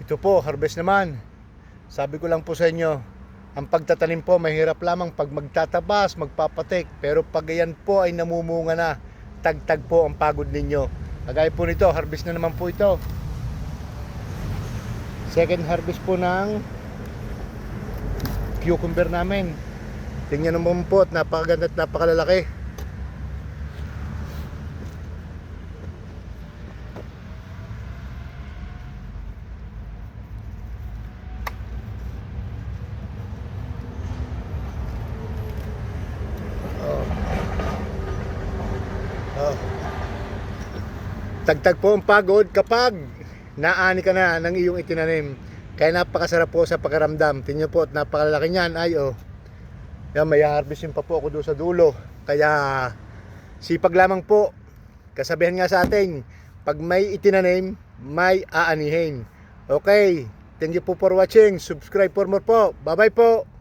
Ito po, harvest naman. Sabi ko lang po sa inyo, ang pagtatanim po mahirap lamang pag magtatabas, magpapatik. Pero pag yan po ay namumunga na, tagtag po ang pagod ninyo. Kagaya po nito, harvest na naman po ito. Second harvest po ng cucumber namin. Tingnan naman po at napakaganda at napakalalaki. Tagtag po ang pagod kapag naani ka na ng iyong itinanim. Kaya napakasarap po sa pakiramdam. Tingnan po at napakalaki niyan. Ay yan, may harvestin pa po ako doon sa dulo. Kaya sipag lamang po. Kasabihan nga sa atin, pag may itinanim, may aanihin. Okay, thank you po for watching. Subscribe for more po. Bye bye po.